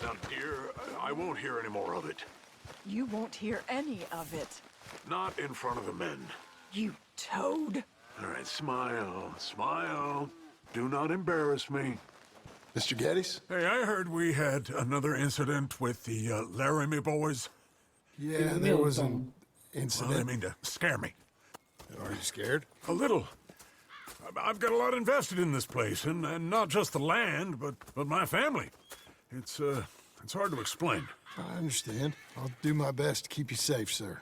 Now, dear, I won't hear any more of it. You won't hear any of it. Not in front of the men. You toad. All right, smile, smile. Do not embarrass me. Mr. Geddes? Hey, I heard we had another incident with the Laramie boys. Yeah, there was an Well, I incident. mean to scare me. Are you scared? A little. I've got a lot invested in this place, and not just the land, but my family. It's hard to explain. I understand. I'll do my best to keep you safe, sir.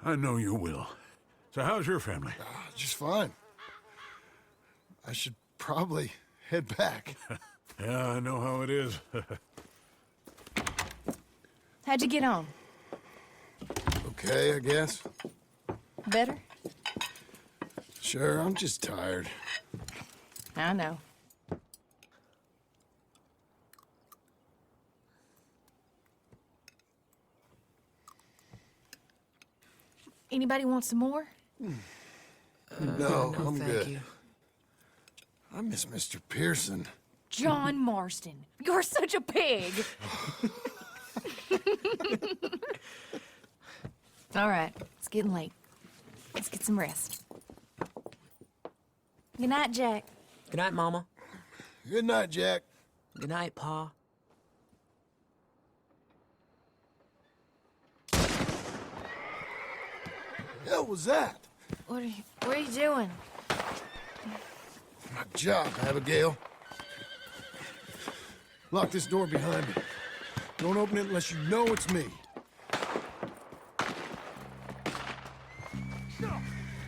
I know you will. So how's your family? Just fine. I should probably head back. Yeah, I know how it is. How'd you get on? Okay, I guess. Better? Sure, I'm just tired. I know. Anybody want some more? No, I'm thank good. you. I miss Mr. Pearson. John Marston, you're such a pig. All right, it's getting late. Let's get some rest. Good night, Jack. Good night, Mama. Good night, Jack. Good night, Pa. Hell was that? What are you doing? My job, Abigail. Lock this door behind me. Don't open it unless you know it's me.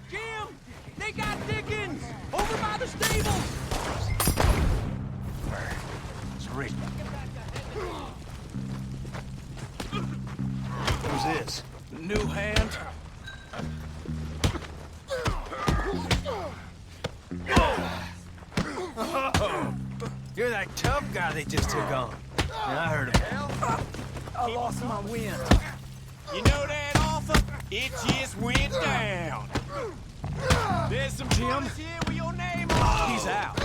Jim! They got Dickens! Over by the stables! Sorry. Who's this? New hand? Oh, you're that tough guy they just took on. Yeah, I heard him. I lost my wind. You know that offer? It just went down. There's some boys here with your name on. He's out.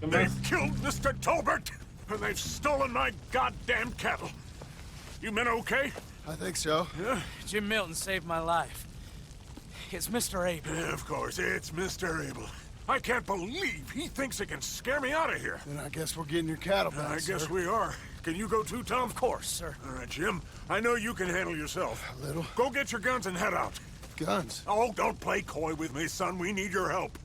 They've killed Mr. Tolbert, and they've stolen my goddamn cattle. You men okay? I think so. Yeah? Jim Milton saved my life. It's Mr. Abel. Yeah, of course, it's Mr. Abel. I can't believe he thinks he can scare me out of here. Then I guess we're getting your cattle back, I guess sir. we are. Can you go too, Tom? Of course, sir. All right, Jim. I know you can handle yourself. A little. Go get your guns and head out. Guns. Oh, don't play coy with me, son. We need your help.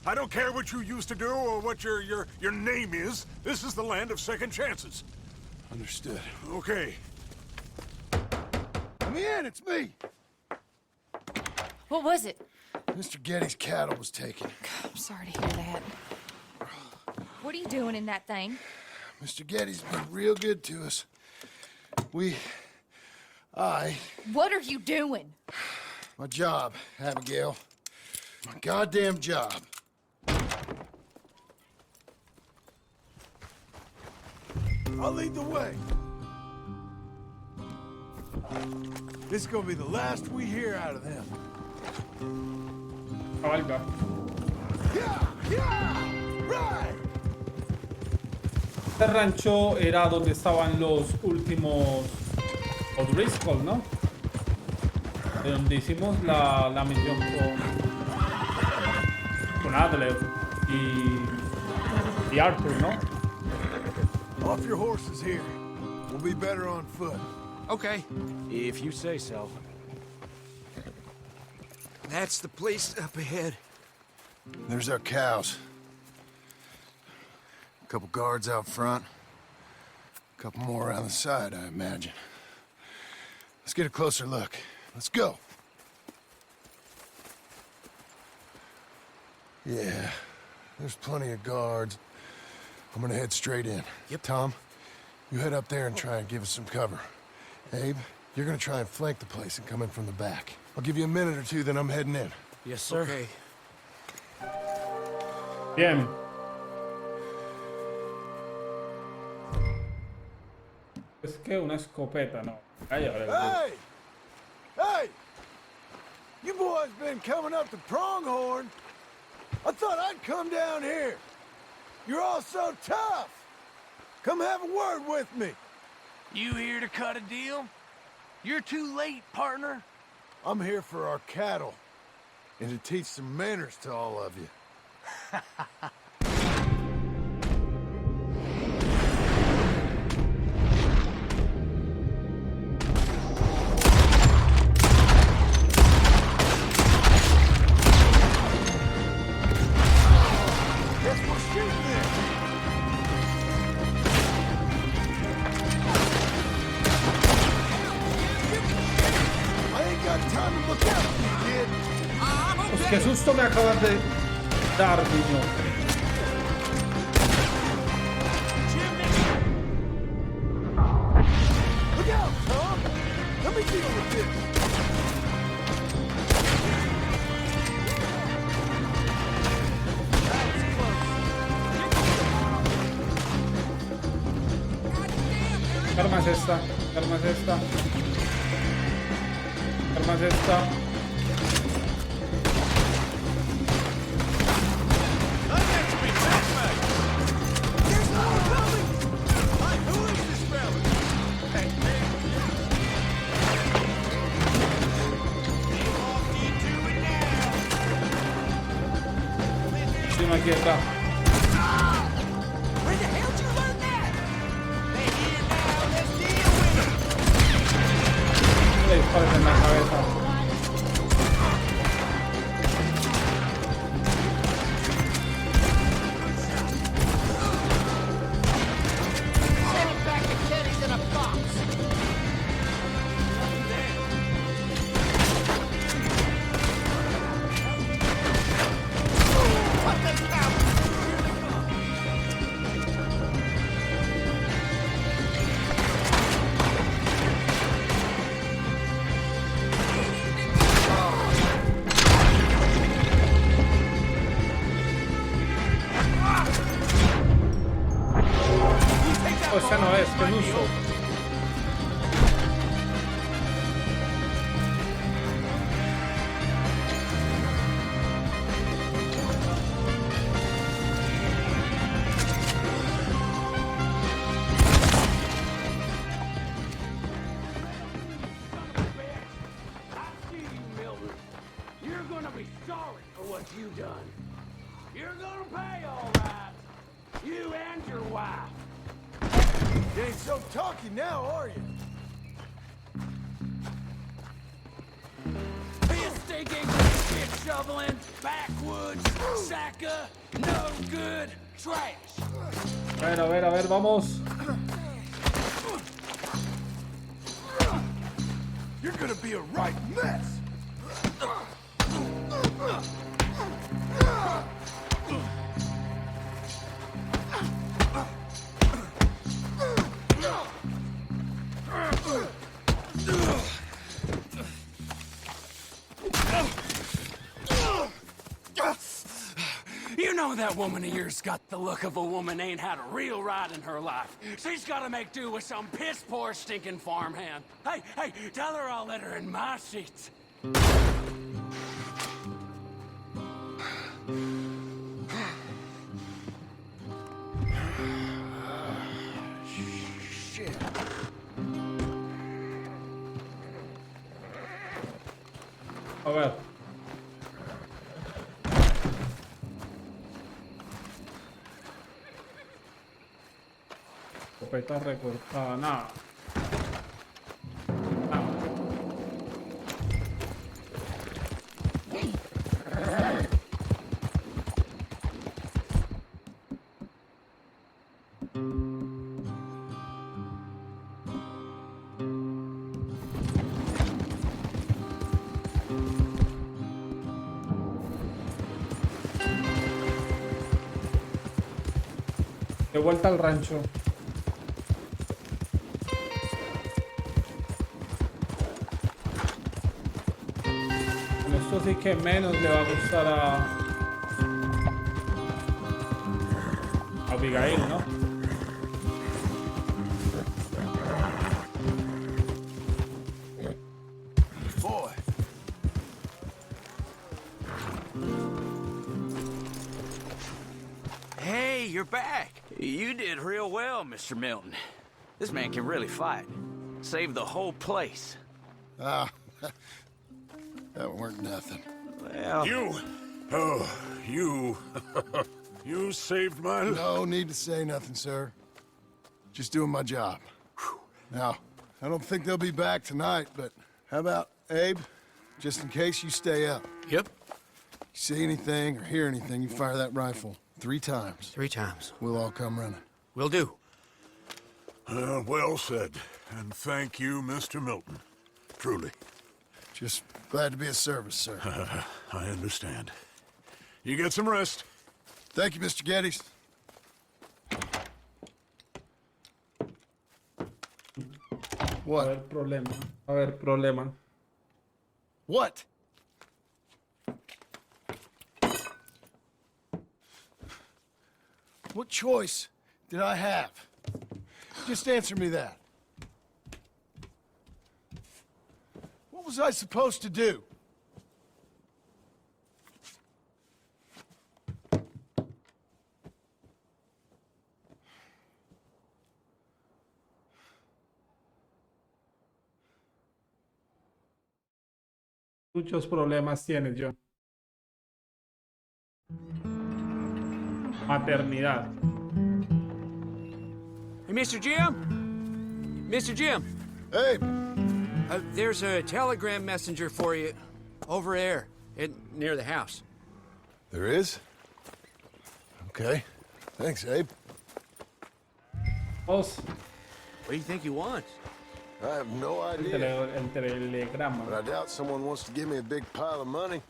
I don't care what you used to do or what your name is. This is the land of second chances. Understood. Okay. Come in, it's me. What was it? Mr. Geddes' cattle was taken. I'm sorry to hear that. What are you doing in that thing? Mr. Geddes been real good to us. What are you doing? My job, Abigail. My goddamn job. I'll lead the way. This is gonna be the last we hear out of them. Cabalga. Right! Este rancho era donde estaban los últimos Driscoll, ¿no? De donde hicimos la misión con Adler y Arthur, ¿no? Off your horses here. We'll be better on foot. Okay, if you say so. That's the place up ahead. There's our cows. A couple guards out front. A couple more around the side, I imagine. Let's get a closer look. Let's go. Yeah, there's plenty of guards. I'm gonna head straight in. Yep. Tom, you head up there and try and give us some cover. Abe, you're gonna try and flank the place and come in from the back. I'll give you a minute or two, then I'm heading in. Yes, sir. Okay. Bien. Es que una escopeta, no. Hey! Hey! You boys been coming up to Pronghorn? I thought I'd come down here. You're all so tough. Come have a word with me. You here to cut a deal? You're too late, partner. I'm here for our cattle. And to teach some manners to all of you. Guess we'll shoot then. I ain't got time to look out for you, kid. Pues qué susto me acabas de dar, niño. Look out, Tom! Let me deal with this! ¿Qué arma es esta? ¿Qué arma es esta? ¿Qué arma es esta? Sí, aquí está. Where the hell did you learn that? They here now, let's deal with them. Le dispares en la cabeza. Send it back to Teddy's in a box. O sea, no es, que es uso. You're gonna be sorry for what you done. You're gonna pay, all right. You and your wife. You ain't so talky now, are you? Piss stinking, shit shoveling, backwoods, sacker, no good, trash. A ver, vamos. You're gonna be a right mess! You know that woman of yours got the look of a woman ain't had a real ride in her life. She's gotta make do with some piss-poor stinking farmhand. Hey, tell her I'll let her in my seats. Shit. A ver. Escopeta recortada, nada. De vuelta al rancho. Esto sí que menos le va a gustar a Abigail, ¿no? Boy. you're back. You did real well, Mr. Milton. This man can really fight. Saved the whole place. Ah, that weren't nothing. Well, You! Oh, you... you saved my life. No need to say nothing, sir. Just doing my job. Now, I don't think they'll be back tonight, but how about Abe? Just in case you stay up. Yep. You see anything or hear anything, you fire that rifle 3 times. 3 times. We'll all come running. Will do. Well said. And thank you, Mr. Milton. Truly. Just glad to be of service, sir. I understand. You get some rest. Thank you, Mr. Geddes. A What? ver, problema. A ver, problema. What? What choice did I have? Just answer me that. What was I supposed to do? Muchos problemas tienes, John. Maternidad. Hey, Mr. Jim? Mr. Jim, Hey, there's a telegram messenger for you over there near the house. there is? Okay. Thanks, Abe. Dos. What do you think he wants? I have no El, idea, el telegrama. but I doubt someone wants to give me a big pile of money.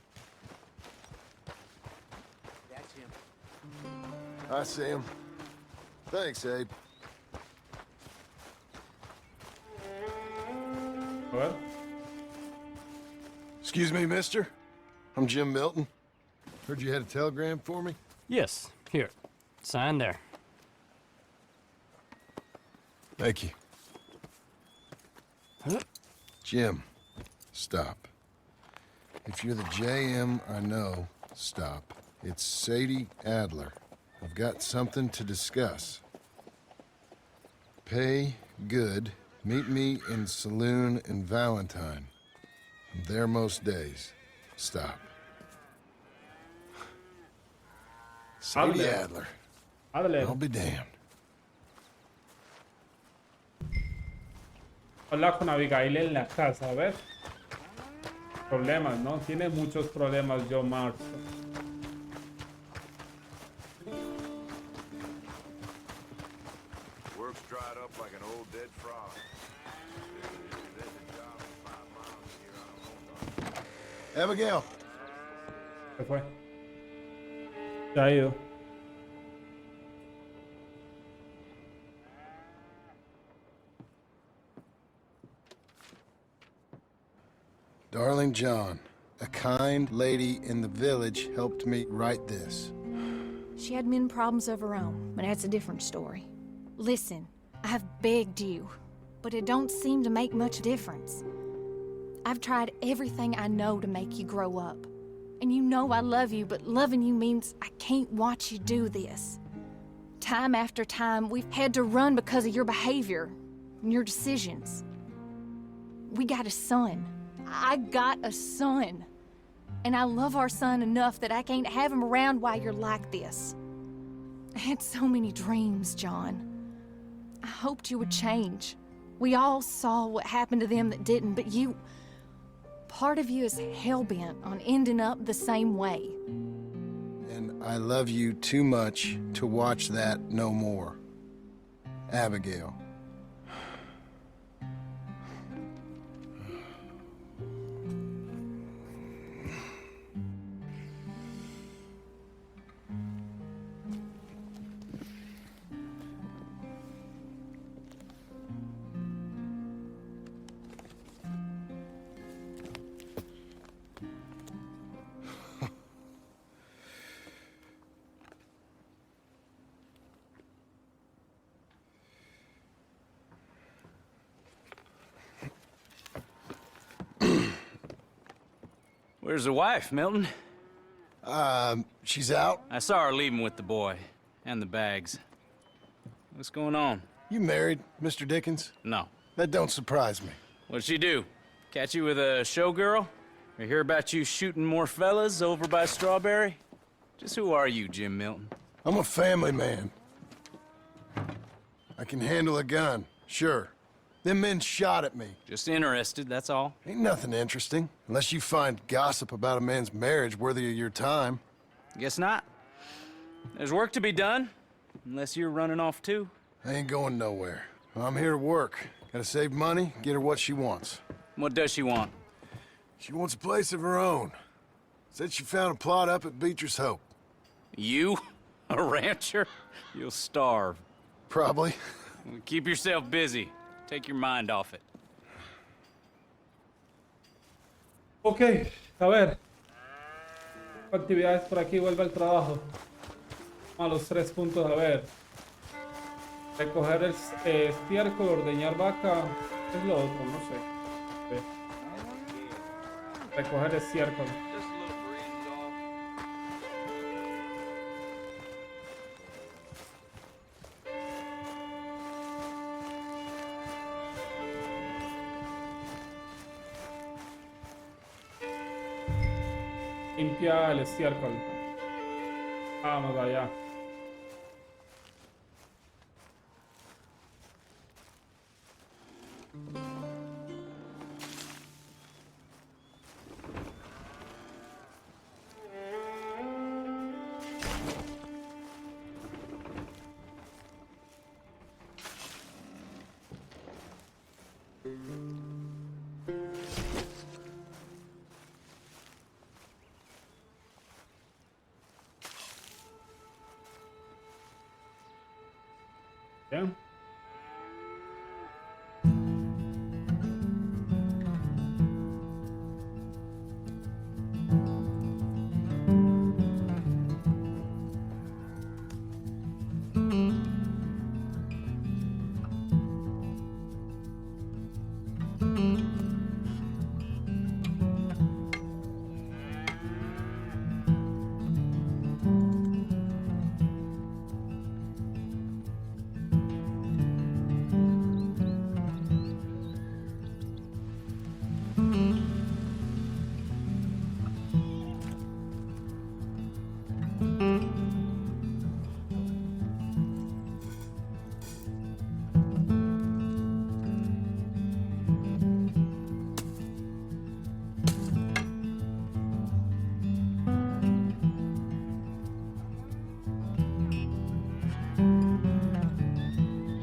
That's him. I see him. Thanks, Abe. A ver. Excuse me, mister. I'm Jim Milton. Heard you had a telegram for me? Yes, here. Sign there. Thank you. Jim, stop. If you're the JM I know, stop. It's Sadie Adler. I've got something to discuss. Pay good. Meet me in saloon in Valentine. I'm there most days. Stop. Sadie Adler. Adler. Adler. I'll be damned. Habla con Abigail en la casa, a ver. Problemas, ¿no? Tiene muchos problemas, John Marston. Work's dried up like an old dead frog. Abigail. Se fue. Se ha ido. Darling John, a kind lady in the village helped me write this. She had men problems of her own, but that's a different story. Listen, I've begged you, but it don't seem to make much difference. I've tried everything I know to make you grow up. And you know I love you, but loving you means I can't watch you do this. Time after time, we've had to run because of your behavior and your decisions. We got a son. I got a son. And I love our son enough that I can't have him around while you're like this. I had so many dreams, John. I hoped you would change. We all saw what happened to them that didn't, but you... Part of you is hell-bent on ending up the same way. And I love you too much to watch that no more. Abigail. Where's the wife, Milton? She's out? I saw her leaving with the boy. And the bags. What's going on? You married, Mr. Dickens? No. That don't surprise me. What'd she do? Catch you with a showgirl? Or hear about you shooting more fellas over by Strawberry? Just who are you, Jim Milton? I'm a family man. I can handle a gun, sure. Them men shot at me. Just interested, that's all. Ain't nothing interesting, unless you find gossip about a man's marriage worthy of your time. Guess not. There's work to be done, unless you're running off too. I ain't going nowhere. I'm here to work. Gotta save money, get her what she wants. What does she want? She wants a place of her own. Said she found a plot up at Beecher's Hope. You? A rancher? You'll starve. Probably. Keep yourself busy. Take your mind off it. Ok, a ver. Actividades por aquí, vuelve al trabajo. A los 3 puntos, a ver. Recoger el estiércol, ordeñar vaca. ¿Qué es lo otro? No sé. Sí. Recoger estiércol. Limpia el estiércol. Vamos allá. Bien.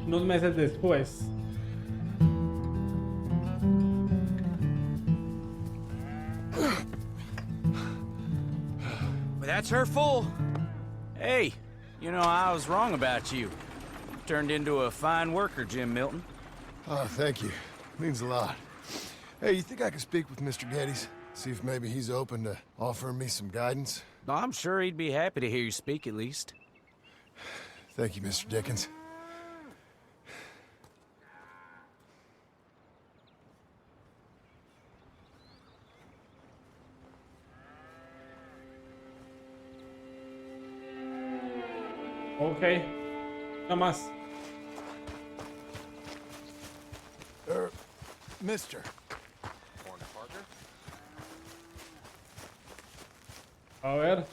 Unos meses después. Well, that's her full. Hey, you know, I was wrong about you. Turned into a fine worker, Jim Milton. Oh, thank you. Means a lot. Hey, you think I could speak with Mr. Geddes? See if maybe he's open to offering me some guidance? I'm sure he'd be happy to hear you speak, at least. Thank you, Mr. Dickens. Ok. Nada más. Mister. A ver.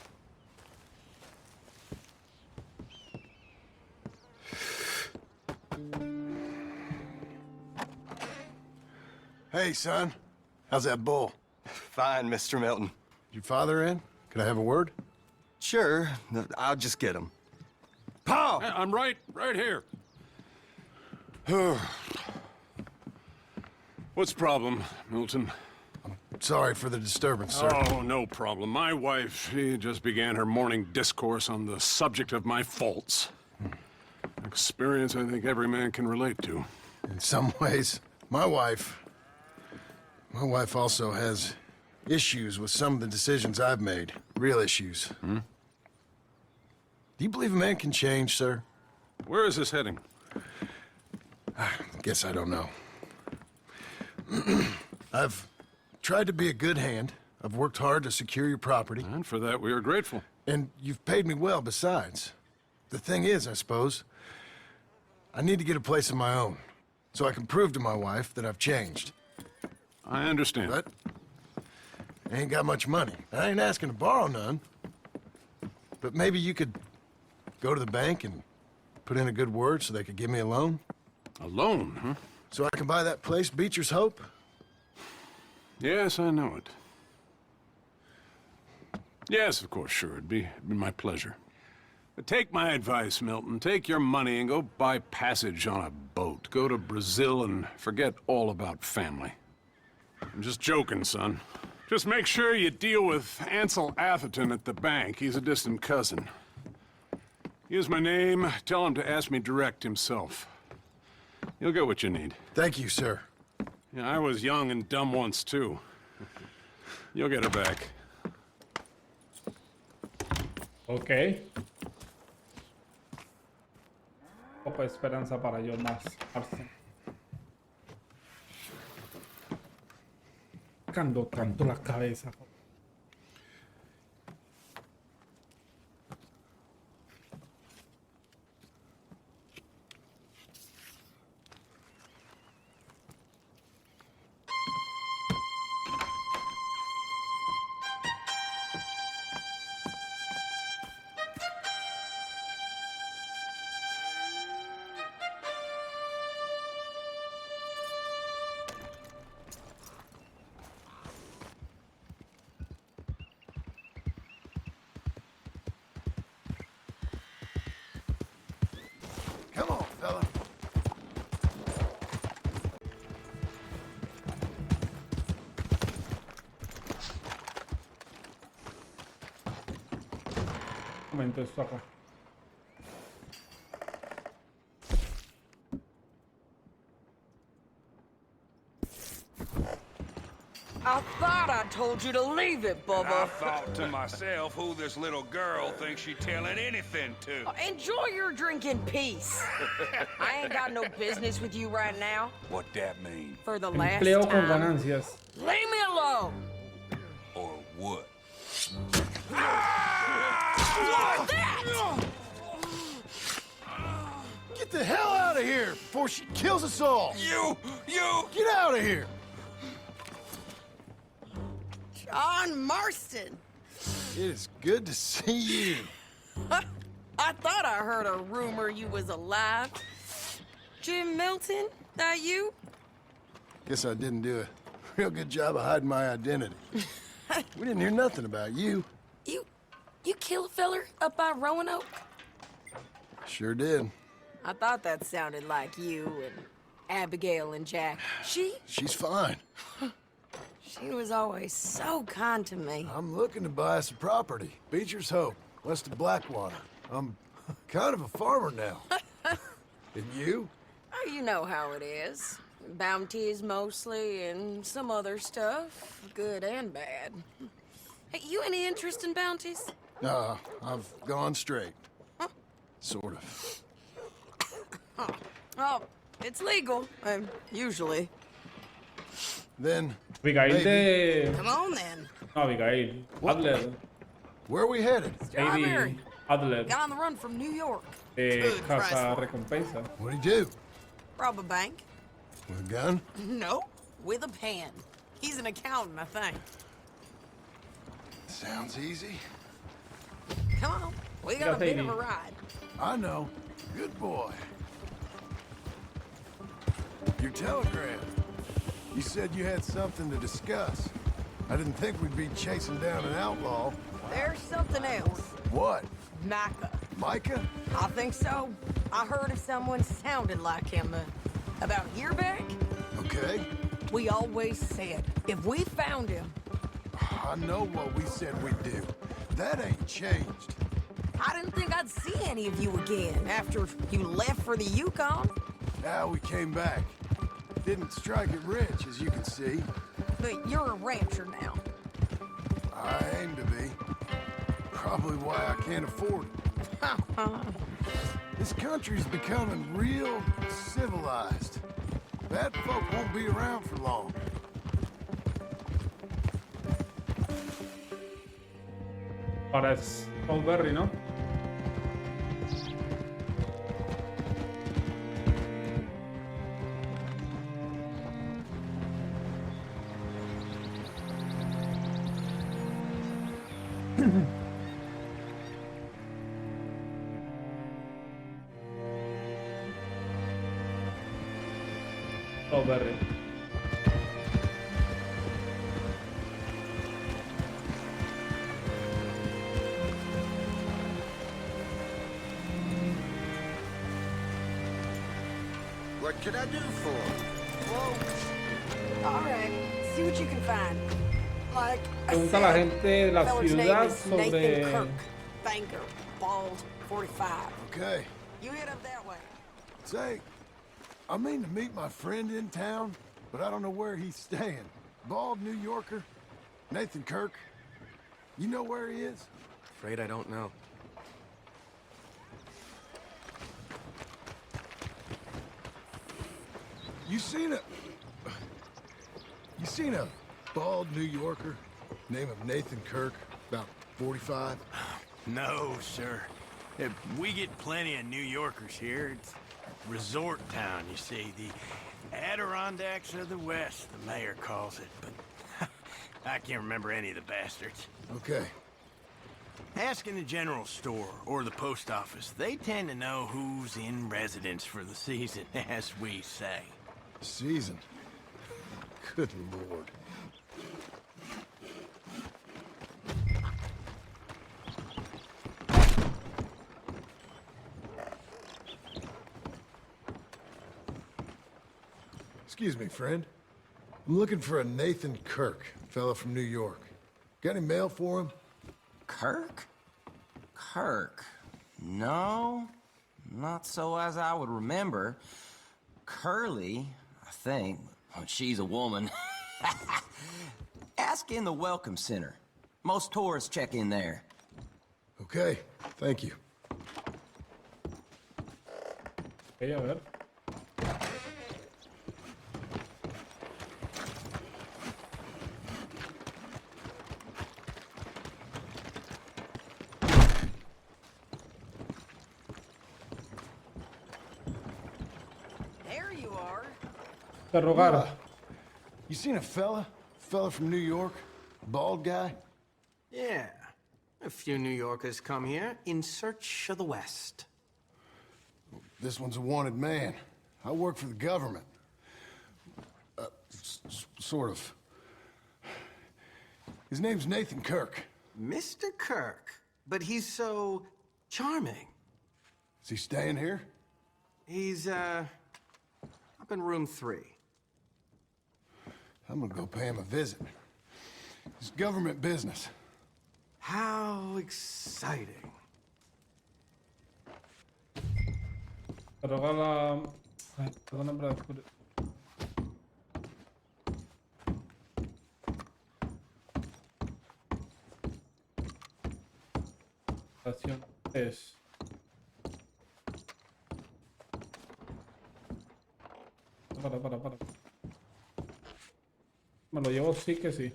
Hey, son. How's that bull? Fine, Mr. Milton. Your father in? Could I have a word? Sure, I'll just get him. Pa! I'm right here. What's the problem, Milton? Sorry for the disturbance, sir. Oh, no problem. My wife, she just began her morning discourse on the subject of my faults. Experience I think every man can relate to. In some ways, my wife also has issues with some of the decisions I've made. Real issues. Hmm? Do you believe a man can change, sir? Where is this heading? Guess I don't know. I've tried to be a good hand. I've worked hard to secure your property. And for that, we are grateful. And you've paid me well besides. The thing is, I suppose, I need to get a place of my own, so I can prove to my wife that I've changed. I understand. But I ain't got much money. I ain't asking to borrow none. But maybe you could go to the bank and put in a good word so they could give me a loan? A loan, huh? So I can buy that place, Beecher's Hope? Yes, I know it. Yes, of course, sure. It'd be my pleasure. But take my advice, Milton. Take your money and go buy passage on a boat. Go to Brazil and forget all about family. I'm just joking, son. Just make sure you deal with Ansel Atherton at the bank. He's a distant cousin. Use my name. Tell him to ask me direct himself. You'll get what you need. Thank you, sir. Yeah, I was young and dumb once, too. You'll get it back. Ok. Poca esperanza para yo más. Cando tanto la cabeza. Come on, fella. Un momento, esto acá. I thought I told you to leave it, Bubba. I thought to myself, who this little girl thinks she telling anything to. Enjoy your drink in peace. I ain't got no business with you right now. What that mean? For the last Empleo con time. ganancias. Leave me alone. Or what? What's that? Get the hell out of here before she kills us all! You! Get out of here! John Marston. It is good to see you. I thought I heard a rumor you was alive. Jim Milton, that you? Guess I didn't do a real good job of hiding my identity. We didn't hear nothing about you. You kill a feller up by Roanoke? Sure did. I thought that sounded like you and Abigail and Jack. She's fine. She was always so kind to me. I'm looking to buy some property. Beecher's Hope, west of Blackwater. I'm kind of a farmer now. And you? Oh, you know how it is. Bounties mostly, and some other stuff, good and bad. Hey, you any interest in bounties? I've gone straight. Sort of. Oh, it's legal, usually. Then, Abigail de... Come on, then. No, Abigail. Adler. where are we headed? Strawberry. Adler. Got on the run from New York. De Good price Casa for it. Recompensa. What'd he do? Rob a bank? With a gun? No, with a pen. He's an accountant, I think. Sounds easy. Come on, we got a bit of a ride. I know. Good boy. Your telegram. You said you had something to discuss. I didn't think we'd be chasing down an outlaw. There's something else. What? Micah. Micah? I think so. I heard of someone sounded like him about a year back. Okay. We always said, if we found him... I know what we said we'd do. That ain't changed. I didn't think I'd see any of you again after you left for the Yukon. Now we came back. Didn't strike it rich, as you can see. But you're a rancher now. I aim to be. Probably why I can't afford it. This country's becoming real civilized. Bad folk won't be around for long. Ahora es Strawberry, ¿no? Strawberry. What could I do for him? Whoa. All right. See what you can find. Like I Pregunta a la said, gente de la fella's name ciudad is sobre... Nathan Kirk, banker, bald, 45. Okay. You head up that way. Say, I mean to meet my friend in town, but I don't know where he's staying. Bald New Yorker, Nathan Kirk. You know where he is? Afraid I don't know. You seen a bald New Yorker, name of Nathan Kirk, about 45? No, sir. We get plenty of New Yorkers here. It's a resort town, you see. The Adirondacks of the West, the mayor calls it. But I can't remember any of the bastards. Okay. Ask in the general store or the post office. They tend to know who's in residence for the season, as we say. Season. Good Lord. Excuse me, friend. I'm looking for a Nathan Kirk, fellow from New York. Got any mail for him? Kirk? Kirk? No, not so as I would remember. Curly, I think. Oh, she's a woman. Ask in the Welcome Center. Most tourists check in there. Okay, thank you. Okay, a ver. There you are. Interrogar. You seen a fella? Fella from New York? Bald guy? Yeah. A few New Yorkers come here in search of the West. This one's a wanted man. I work for the government. Sort of. His name's Nathan Kirk. Mr. Kirk? But he's so charming. Is he staying here? He's, up in room 3. I'm gonna go pay him a visit. It's government business. How exciting. Interrogar la... Ay, perdona por descubrir. Estación es... Para. Me lo llevo, sí que sí.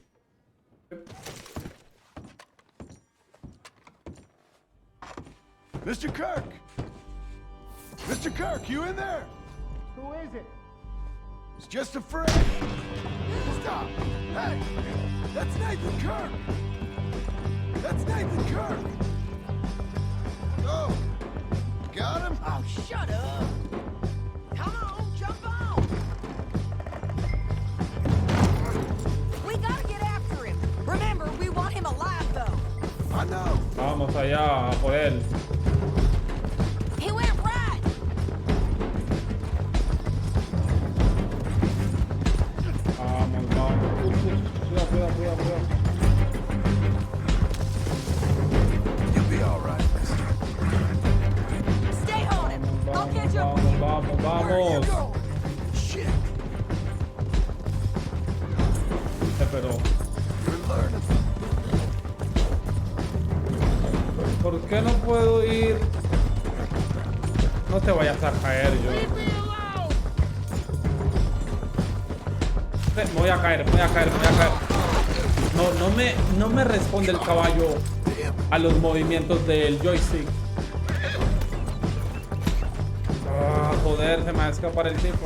Mr. Kirk! Mr. Kirk, you in there? Who is it? It's just a friend. Stop! Hey! That's Nathan Kirk! That's Nathan Kirk! Oh! Got him? Oh, shut up. Come on, jump on. We gotta get after him. Remember, we want him alive, though. I know. Vamos allá, a por él. He went right. Vamos. Cuidado. You'll be all right, mister. Stay on him. I'll catch up with you. Where are you Vamos. going? Shit. Pero, You're learning. ¿por qué no puedo ir? No te vayas a caer yo. Me voy a caer. No me responde el caballo a los movimientos del joystick. Ah, joder, se me va a escapar el tipo.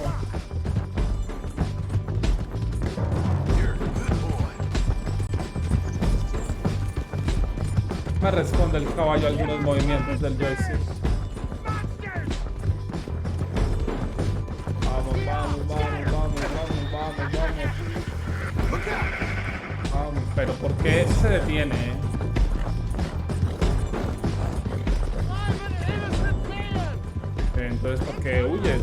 Me responde el caballo a algunos movimientos del joystick. Vamos. Pero ¿por qué se detiene? Entonces, ¿por qué huyes?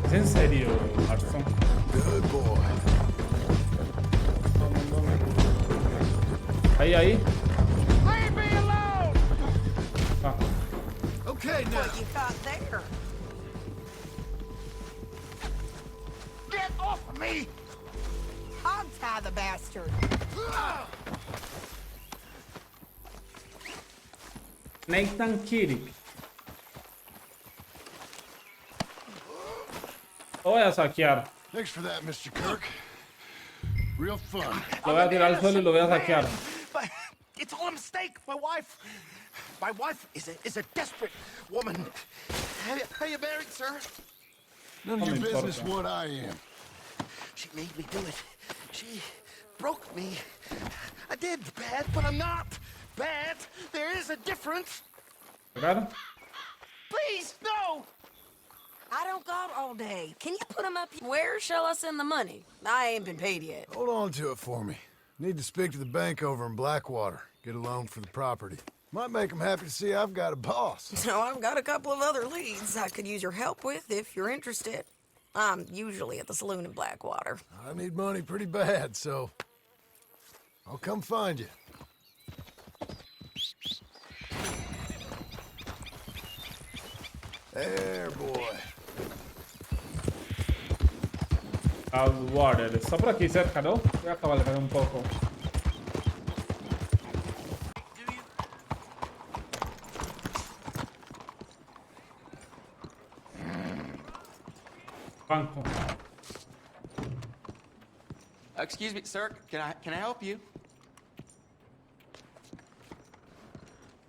¿Es en serio, Marston? Good boy. Ahí. Ah. Okay, now. What you got there? Get off of me! Hog-tie the bastard. Nathan Kirk. Lo voy a saquear. Thanks for that, Mr. Kirk. Real fun. Lo voy a tirar al suelo y lo voy a saquear. But it's all a mistake. My wife is a desperate woman. Are you married, sir? None of your business what I am. She made me do it. She broke me. I did bad, but I'm not bad. There is a difference. ¿Pegar? Please, no! I don't got all day. Can you put him up here? Where shall I send the money? I ain't been paid yet. Hold on to it for me. Need to speak to the bank over in Blackwater. Get a loan for the property. Might make them happy to see I've got a boss. So I've got a couple of other leads I could use your help with if you're interested. I'm usually at the saloon in Blackwater. I need money pretty bad, so I'll come find you. There, boy. Water. Está por aquí cerca, ¿no? Voy a cabalgar un poco. Banco. Excuse me, sir. Can I help you?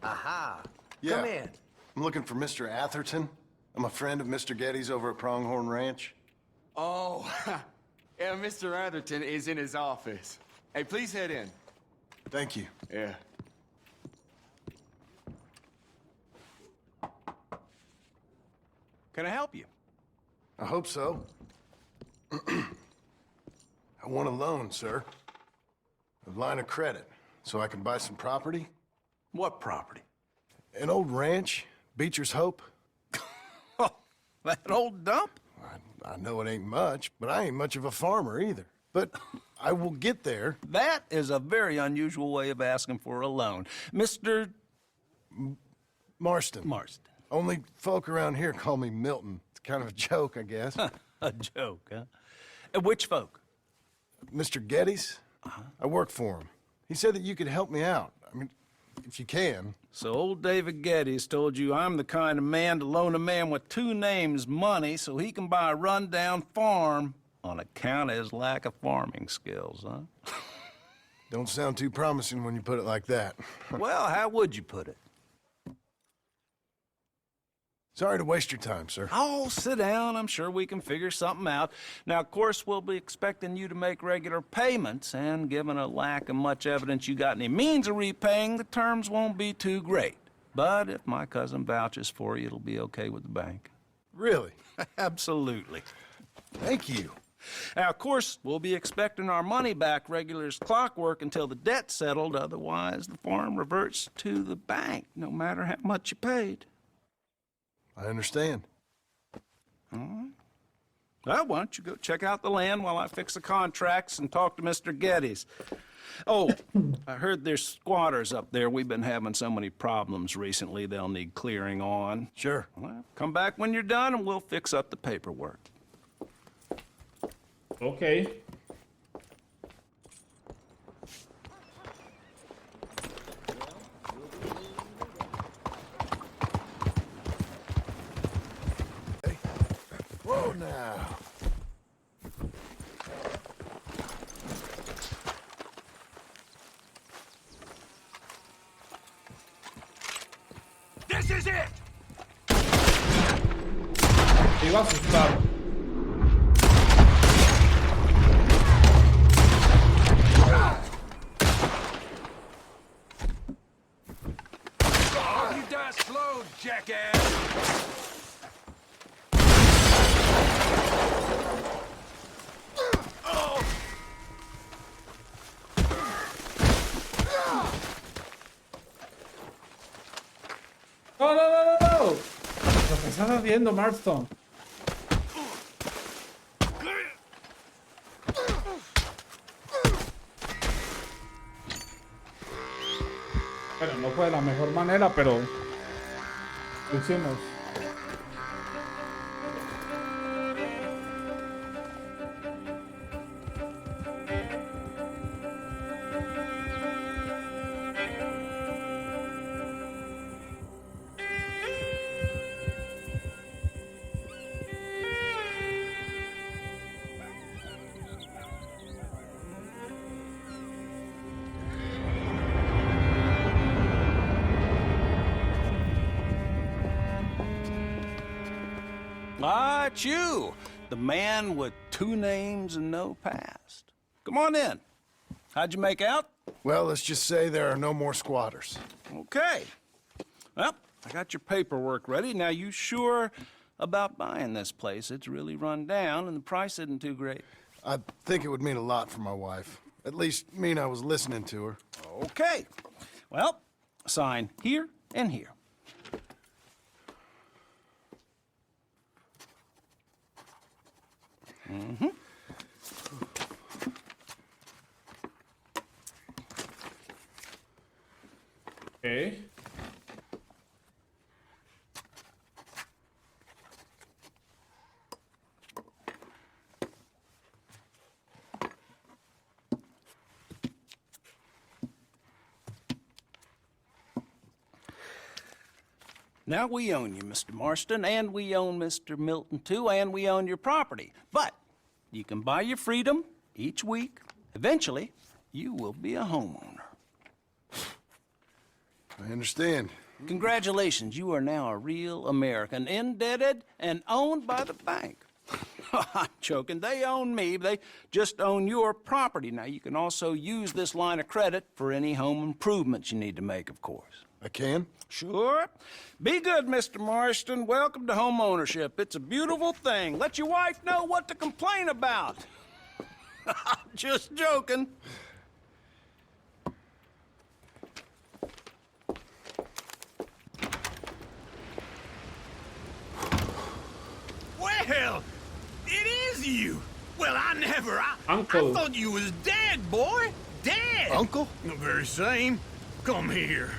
Aha. Yeah. Come in. I'm looking for Mr. Atherton. I'm a friend of Mr. Getty's over at Pronghorn Ranch. Oh, yeah, Mr. Atherton is in his office. Hey, please head in. Thank you. Yeah. Can I help you? I hope so. I want a loan, sir. A line of credit, so I can buy some property. What property? An old ranch, Beecher's Hope. That old dump? I know it ain't much, but I ain't much of a farmer either. But I will get there. That is a very unusual way of asking for a loan. Mr. Marston. Marston. Only folk around here call me Milton. It's kind of a joke, I guess. A joke, huh? Which folk? Mr. Getty's. I work for him. He said that you could help me out. I mean, if you can. So old David Getty's told you I'm the kind of man to loan a man with two names money so he can buy a rundown farm on account of his lack of farming skills, huh? Don't sound too promising when you put it like that. Well, how would you put it? Sorry to waste your time, sir. Oh, sit down. I'm sure we can figure something out. Now, of course, we'll be expecting you to make regular payments, and given a lack of much evidence you got any means of repaying, the terms won't be too great. But if my cousin vouches for you, it'll be okay with the bank. Really? Absolutely. Thank you. Now, of course, we'll be expecting our money back regular as clockwork until the debt's settled. Otherwise, the farm reverts to the bank, no matter how much you paid. I understand. All right. Well, why don't you go check out the land while I fix the contracts and talk to Mr. Getty's. Oh, I heard there's squatters up there. We've been having so many problems recently, they'll need clearing on. Sure. Well, come back when you're done and we'll fix up the paperwork. Okay. Whoa now. This is it! Te iba a asustar. Oh, you die slow, jackass! ¡No, no, no, no, no! Lo que estás haciendo, Marston. Bueno, no fue de la mejor manera, pero lo hicimos. Ah, it's you, the man with 2 names and no past. Come on in. How'd you make out? Well, let's just say there are no more squatters. Okay. Well, I got your paperwork ready. Now, you sure about buying this place? It's really run down, and the price isn't too great. I think it would mean a lot for my wife. At least mean I was listening to her. Okay. Well, sign here and here. Mm-hmm. Okay. Now we own you, Mr. Marston, and we own Mr. Milton, too, and we own your property. But you can buy your freedom each week. Eventually, you will be a homeowner. I understand. Congratulations, you are now a real American, indebted and owned by the bank. I'm joking, they own me, they just own your property. Now, you can also use this line of credit for any home improvements you need to make, of course. I can? Sure. Be good, Mr. Marston. Welcome to home ownership. It's a beautiful thing. Let your wife know what to complain about. Just joking. Well, it is you. Well, I Uncle. thought you was dead, boy. Dead. Uncle? The very same. Come here.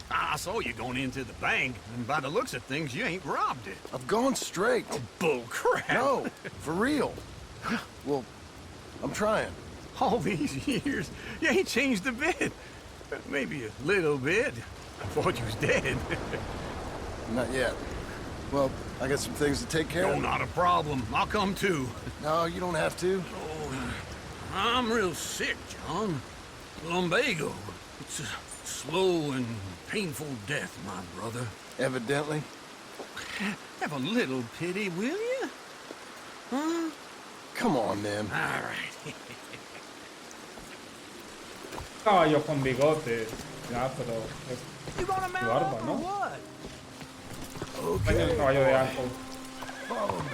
I saw you going into the bank, and by the looks of things, you ain't robbed it. I've gone straight. Bull crap. No, for real. Well, I'm trying. All these years, you ain't changed a bit. Maybe a little bit. I thought you was dead. Not yet. Well, I got some things to take care No, of. not a problem. I'll come too. No, you don't have to. Oh, I'm real sick, John. Lumbago. It's a slow and painful death, my brother. Evidently. Have a little pity, will you? Huh? Come on, then. All right. Caballo con bigote. Ya, pero es You gonna su mount barba, up or ¿no? what? Daña el caballo de Uncle. Follow me.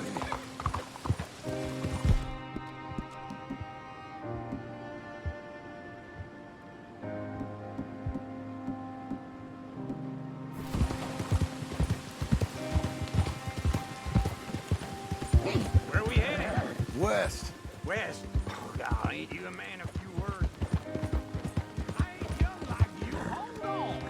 Where are we heading? West. West. Oh, God, ain't you a man of few words? I ain't young like you. Hold on.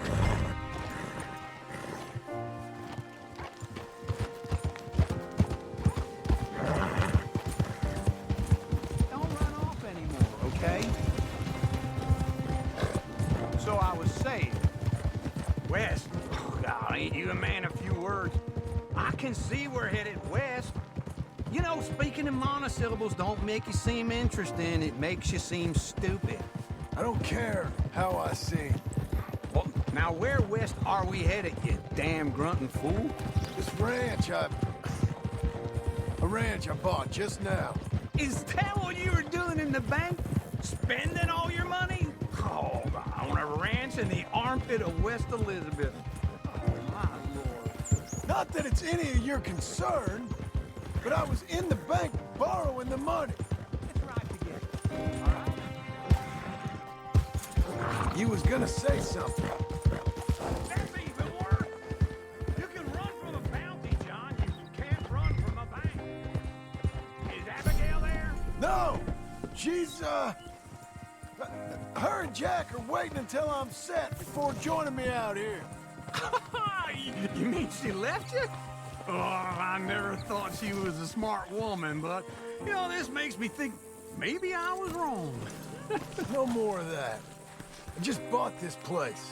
Don't run off anymore, okay? So I was saying, West. Oh, God, ain't you a man of few words? I can see we're headed west. You know, speaking in monosyllables don't make you seem interesting. It makes you seem stupid. I don't care how I sing. Well, now where west are we headed, you damn grunting fool? This ranch I bought just now. Is that what you were doing in the bank? Spending all your money? Oh, on a ranch in the armpit of West Elizabeth. Oh, my Lord. Not that it's any of your concern, but I was in the bank borrowing the money. Let's ride together, all right? You was gonna say something. There's the She's, her and Jack are waiting until I'm set before joining me out here. You mean she left you? Oh, I never thought she was a smart woman, but, you know, this makes me think maybe I was wrong. No more of that. I just bought this place.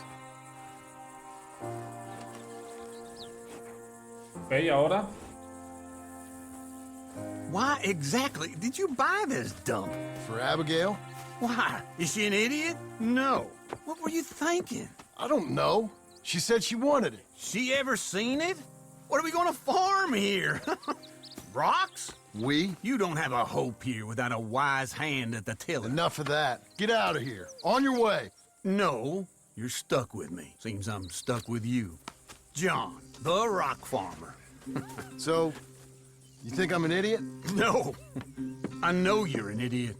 Ok, ahora. Why exactly did you buy this dump? For Abigail? Why? Is she an idiot? No. What were you thinking? I don't know. She said she wanted it. She ever seen it? What are we gonna farm here? Rocks? We? You don't have a hope here without a wise hand at the tiller. Enough of that. Get out of here. On your way. No, you're stuck with me. Seems I'm stuck with you. John, the rock farmer. So, you think I'm an idiot? No. I know you're an idiot.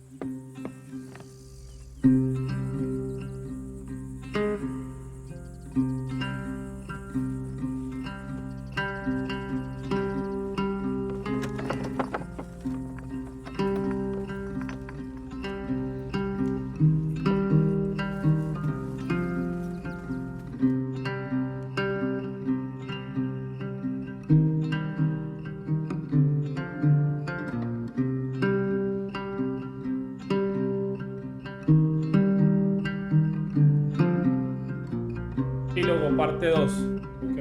Y luego parte 2. Ok.